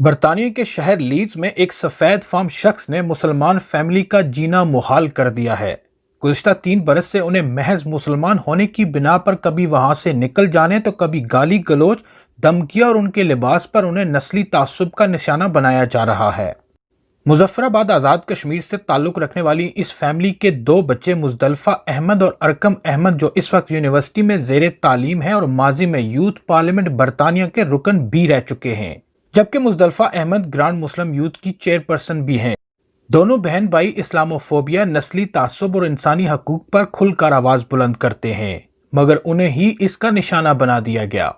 برطانیہ کے شہر لیڈز میں ایک سفید فام شخص نے مسلمان فیملی کا جینا محال کر دیا ہے۔ گزشتہ 3 برس سے انہیں محض مسلمان ہونے کی بنا پر کبھی وہاں سے نکل جانے تو کبھی گالی گلوچ، دھمکیاں اور ان کے لباس پر انہیں نسلی تعصب کا نشانہ بنایا جا رہا ہے۔ مظفر آباد آزاد کشمیر سے تعلق رکھنے والی اس فیملی کے 2 بچے مزدلفہ احمد اور ارکم احمد جو اس وقت یونیورسٹی میں زیر تعلیم ہیں اور ماضی میں یوتھ پارلیمنٹ برطانیہ کے رکن بھی رہ چکے ہیں، جبکہ مزدلفہ احمد گرانڈ مسلم یوتھ کی چیئرپرسن بھی ہیں۔ دونوں بہن بھائی اسلاموفوبیا، نسلی تعصب اور انسانی حقوق پر کھل کر آواز بلند کرتے ہیں، مگر انہیں ہی اس کا نشانہ بنا دیا گیا۔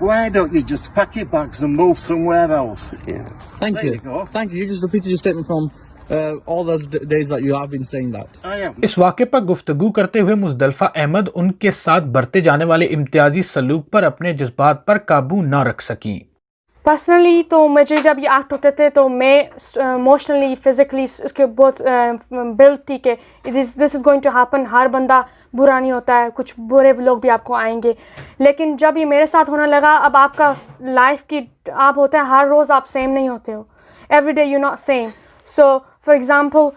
Why don't you just pack your bags and move somewhere else? Yeah. Thank There you. you go. Thank you. You just repeated your statement from all those days that you have been saying that. I am. اس واقعے پر گفتگو کرتے ہوئے مزدلفہ احمد ان کے ساتھ برتے جانے والے امتیازی سلوک پر اپنے جذبات پر قابو نہ رکھ سکیں۔ پرسنلی تو مجھے جب یہ ایکٹ ہوتے تھے تو میں ایموشنلی فزیکلی اس کے بہت بلڈ تھی کہ دس از گوئنگ ٹو ہیپن۔ ہر بندہ برا نہیں ہوتا ہے، کچھ برے لوگ بھی آپ کو آئیں گے، لیکن جب یہ میرے ساتھ ہونے لگا، اب آپ کا لائف کی آپ ہوتے ہیں، ہر روز آپ سیم نہیں ہوتے ہو، every day you not same. So for example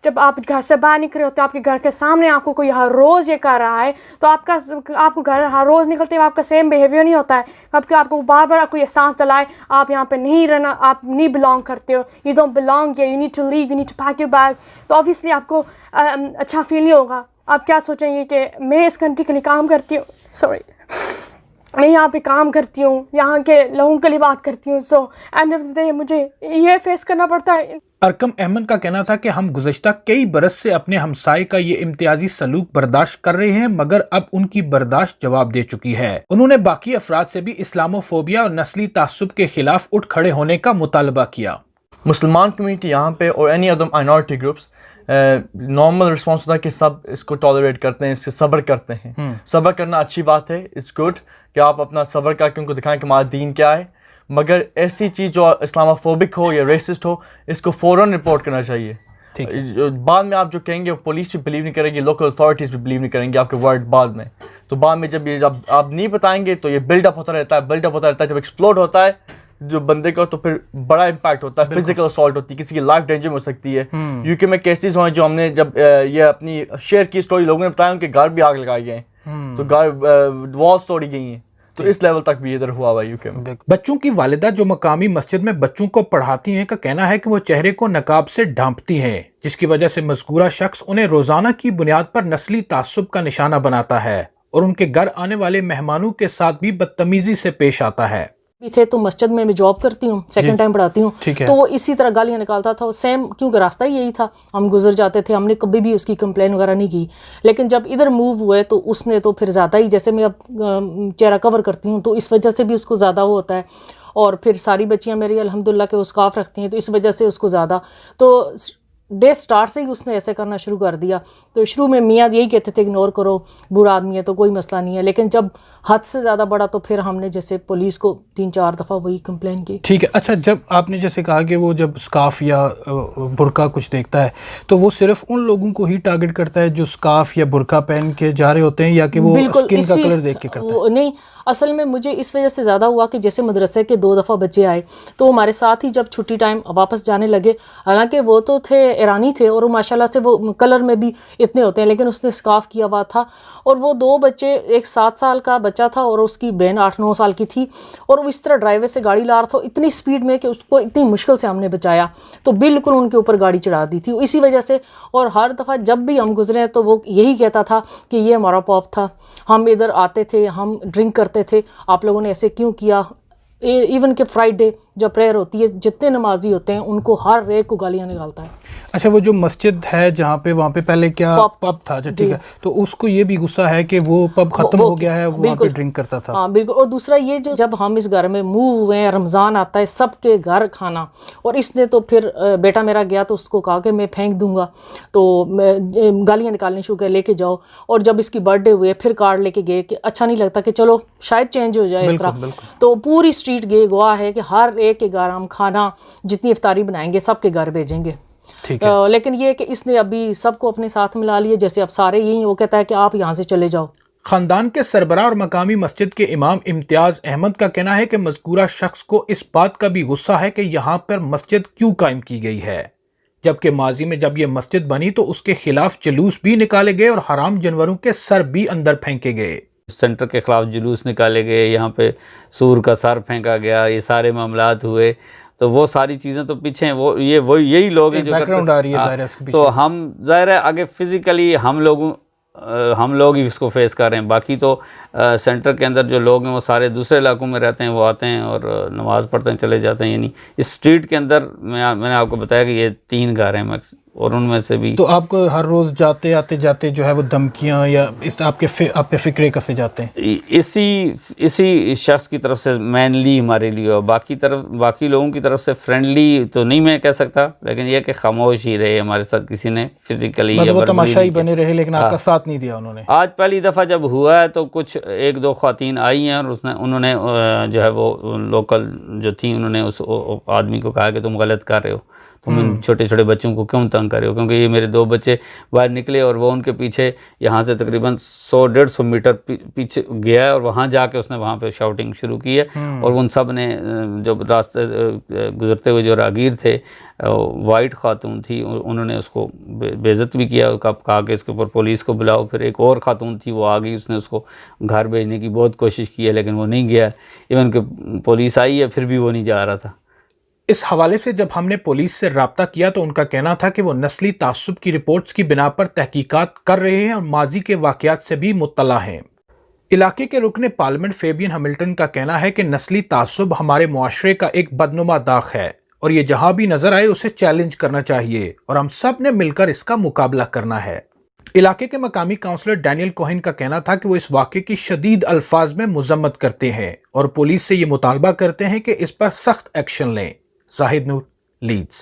جب آپ گھر سے باہر نکل رہے ہوتے ہیں، آپ کے گھر کے سامنے آپ کو کوئی ہر روز یہ کر رہا ہے، تو آپ کو گھر ہر روز نکلتے ہوئے آپ کا سیم بیہیویئر نہیں ہوتا ہے، آپ کو بار بار کوئی احساس دلائے آپ یہاں پہ نہیں رہنا، آپ نہیں بلانگ کرتے ہو، you don't belong, you need to leave, you need to pack your bag, تو آبویسلی آپ کو اچھا فیل نہیں ہوگا۔ آپ کیا سوچیں گے کہ میں اس کنٹری کے لیے کام کرتی ہوں، میں یہاں پہ کام کرتی ہوں، یہاں کے لوگوں کے لیے بات کرتی ہوں، so and of the day مجھے یہ فیس کرنا پڑتا ہے۔ ارکم احمد کا کہنا تھا کہ ہم گزشتہ کئی برس سے اپنے ہمسائے کا یہ امتیازی سلوک برداشت کر رہے ہیں، مگر اب ان کی برداشت جواب دے چکی ہے۔ انہوں نے باقی افراد سے بھی اسلاموفوبیا اور نسلی تعصب کے خلاف اٹھ کھڑے ہونے کا مطالبہ کیا۔ مسلمان کمیونٹی یہاں پہ اور any other minority groups normal response ہوتا ہے کہ سب اس کو ٹالریٹ کرتے ہیں، اس سے صبر کرتے ہیں۔ صبر کرنا اچھی بات ہے، اٹس گڈ کہ آپ اپنا صبر کر کے ان کو دکھائیں کہ ہمارا دین کیا ہے، مگر ایسی چیز جو اسلاموفوبک ہو یا ریسسٹ ہو، اس کو فوراً رپورٹ کرنا چاہیے۔ بعد میں آپ جو کہیں گے پولیس بھی بلیو نہیں کرے گی، لوکل اتھارٹیز بھی بلیو نہیں کریں گے آپ کے ورڈ بعد میں، تو بعد میں جب آپ نہیں بتائیں گے تو یہ بلڈ اپ ہوتا رہتا ہے، جب ایکسپلوڈ ہوتا ہے جو بندے کا تو پھر بڑا امپیکٹ ہوتا ہے، فزیکل اسالٹ ہوتی ہے، کسی کی لائف ڈینجر میں ہو سکتی ہے۔ یو کے میں کیسز ہوئے جو ہم نے جب یہ اپنی شیئر کی اسٹوری لوگوں نے بتایا ان کے گھر بھی آگ لگائی گئے ہیں، تو گھر والز توڑی گئی ہیں، تو اس لیول تک بھی ادھر ہوا یو کے میں۔ بچوں کی والدہ جو مقامی مسجد میں بچوں کو پڑھاتی ہیں کا کہنا ہے کہ وہ چہرے کو نقاب سے ڈھانپتی ہیں، جس کی وجہ سے مذکورہ شخص انہیں روزانہ کی بنیاد پر نسلی تعصب کا نشانہ بناتا ہے اور ان کے گھر آنے والے مہمانوں کے ساتھ بھی بدتمیزی سے پیش آتا ہے۔ تھے تو مسجد میں جاب کرتی ہوں، سیکنڈ ٹائم پڑھاتی ہوں، تو وہ اسی طرح گالیاں نکالتا تھا، سیم کیونکہ راستہ ہی یہی تھا، ہم گزر جاتے تھے، ہم نے کبھی بھی اس کی کمپلین وغیرہ نہیں کی، لیکن جب ادھر موو ہوئے تو اس نے تو پھر زیادہ ہی، جیسے میں اب چہرہ کور کرتی ہوں تو اس وجہ سے بھی اس کو زیادہ وہ ہوتا ہے، اور پھر ساری بچیاں میری الحمدللہ کہ وہ اسکارف رکھتی ہیں تو اس وجہ سے اس کو زیادہ، تو ڈے سٹارٹ سے ہی اس نے ایسے کرنا شروع کر دیا۔ تو شروع میں میاں یہی کہتے تھے اگنور کرو، بوڑھا آدمی ہے تو کوئی مسئلہ نہیں ہے، لیکن جب حد سے زیادہ بڑا تو پھر ہم نے جیسے پولیس کو 3-4 دفعہ وہی کمپلین کی۔ ٹھیک ہے، اچھا جب آپ نے جیسے کہا کہ وہ جب سکارف یا برقع کچھ دیکھتا ہے تو وہ صرف ان لوگوں کو ہی ٹارگٹ کرتا ہے جو سکارف یا برقع پہن کے جا رہے ہوتے ہیں، یا کہ وہ اسکن کا کلر دیکھ کے کرتا ہے؟ نہیں، اصل میں مجھے اس وجہ سے زیادہ ہوا کہ جیسے مدرسے کے 2 دفعہ بچے آئے تو ہمارے ساتھ ہی جب چھٹی ٹائم واپس جانے لگے، حالانکہ وہ تو تھے ایرانی تھے اور ماشاءاللہ سے وہ کلر میں بھی اتنے ہوتے ہیں، لیکن اس نے سکارف کیا ہوا تھا، اور وہ 2 بچے، ایک 7 سال کا بچہ تھا اور اس کی بہن 8-9 سال کی تھی، اور وہ اس طرح ڈرائیور سے گاڑی لا رہا تھا اتنی سپیڈ میں کہ اس کو اتنی مشکل سے ہم نے بچایا، تو بالکل ان کے اوپر گاڑی چڑھا دی تھی اسی وجہ سے۔ اور ہر دفعہ جب بھی ہم گزرے تو وہ یہی کہتا تھا کہ یہ ہمارا پاپ تھا، ہم ادھر آتے تھے، ہم ڈرنک کرتے تھے، آپ لوگوں نے ایسے کیوں کیا۔ ایون کہ فرائیڈے جب پریئر ہوتی ہے، جتنے نمازی ہوتے ہیں ان کو ہر ایک کو گالیاں نکالتا ہے۔ اچھا، وہ جو مسجد ہے جہاں پہ وہاں پہ پہلے کیا پب تھا، ٹھیک ہے، تو اس کو یہ بھی غصہ ہے کہ وہ پب ختم ہو گیا ہے، وہاں پہ ڈرنک کرتا تھا۔ ہاں بالکل، اور دوسرا یہ جو جب ہم اس گھر میں موو ہوئے ہیں، رمضان آتا ہے، سب کے گھر کھانا، اور اس نے تو پھر بیٹا میرا گیا تو اس کو کہا کہ میں پھینک دوں گا، تو گالیاں نکالنے شروع کر، لے کے جاؤ، اور جب اس کی برتھ ڈے ہوئے پھر کارڈ لے کے گئے کہ اچھا نہیں لگتا کہ چلو شاید چینج ہو جائے اس طرح، تو پوری اسٹریٹ گئے، گواہ ہے کہ ہر ایک کے گھر ہم کھانا جتنی افطاری بنائیں گے سب کے گھر بھیجیں گے۔ لیکن یہ کہ اس نے ابھی سب کو اپنے ساتھ ملا لیے، جیسے اب سارے یہی، وہ کہتا ہے کہ آپ یہاں سے چلے جاؤ، خاندان کے سربراہ اور مقامی مسجد کے امام امتیاز احمد کا کہنا ہے کہ مذکورہ شخص کو اس بات کا بھی غصہ ہے کہ یہاں پر مسجد کیوں قائم کی گئی ہے، جبکہ ماضی میں جب یہ مسجد بنی تو اس کے خلاف جلوس بھی نکالے گئے اور حرام جانوروں کے سر بھی اندر پھینکے گئے۔ سینٹر کے خلاف جلوس نکالے گئے، یہاں پہ سور کا سر پھینکا گیا، یہ سارے معاملات ہوئے، تو وہ ساری چیزیں تو پیچھے ہیں، وہ یہی لوگ ہیں جو بیک گراؤنڈ آ رہی ہے ظاہر ہے اس کے پیچھے۔ تو ہم ظاہر ہے آگے فزیکلی ہم لوگ ہی اس کو فیس کر رہے ہیں، باقی تو سینٹر کے اندر جو لوگ ہیں وہ سارے دوسرے علاقوں میں رہتے ہیں، وہ آتے ہیں اور نماز پڑھتے ہیں چلے جاتے ہیں۔ یعنی اس اسٹریٹ کے اندر میں نے آپ کو بتایا کہ یہ 3 گھر ہیں اور ان میں سے بھی۔ تو آپ کو ہر روز آتے جاتے جو ہے وہ دھمکیاں یا آپ پہ فکرے کسے جاتے ہیں؟ اسی شخص کی طرف سے مینلی ہمارے لیے، اور باقی لوگوں کی طرف سے فرینڈلی تو نہیں میں کہہ سکتا، لیکن یہ کہ خاموش ہی رہے ہمارے ساتھ، کسی نے فزیکلی مطلب وہ تماشائی بنے رہے لیکن آپ کا ساتھ نہیں دیا انہوں نے۔ آج پہلی دفعہ جب ہوا ہے تو کچھ 1-2 خواتین آئی ہیں اور انہوں نے جو ہے وہ لوکل جو تھیں، انہوں نے اس آدمی کو کہا کہ تم غلط کر رہے ہو، تم ان چھوٹے چھوٹے بچوں کو کیوں تنگ کر رہے ہو، کیونکہ یہ میرے 2 بچے باہر نکلے اور وہ ان کے پیچھے یہاں سے تقریباً 100-150 میٹر پیچھے گیا ہے، اور وہاں جا کے اس نے وہاں پہ شاؤٹنگ شروع کی ہے، اور ان سب نے جو راستے گزرتے ہوئے جو راہگیر تھے، وائٹ خاتون تھی، انہوں نے اس کو بے عزت بھی کیا، کہا کہ اس کے اوپر پولیس کو بلاؤ۔ پھر ایک اور خاتون تھی، وہ آ گئی، اس نے اس کو گھر بھیجنے کی بہت کوشش کی ہے لیکن وہ نہیں گیا، ایون کہ پولیس آئی ہے پھر بھی وہ نہیں جا رہا تھا۔ اس حوالے سے جب ہم نے پولیس سے رابطہ کیا تو ان کا کہنا تھا کہ وہ نسلی تعصب کی رپورٹس کی بنا پر تحقیقات کر رہے ہیں اور ماضی کے واقعات سے بھی مطلع ہیں۔ علاقے کے رکن پارلیمنٹ فیبین ہملٹن کا کہنا ہے کہ نسلی تعصب ہمارے معاشرے کا ایک بدنما داغ ہے اور یہ جہاں بھی نظر آئے اسے چیلنج کرنا چاہیے اور ہم سب نے مل کر اس کا مقابلہ کرنا ہے۔ علاقے کے مقامی کونسلر ڈینیل کوہن کا کہنا تھا کہ وہ اس واقعے کی شدید الفاظ میں مذمت کرتے ہیں اور پولیس سے یہ مطالبہ کرتے ہیں کہ اس پر سخت ایکشن لیں۔ زاہد نور، لیڈز۔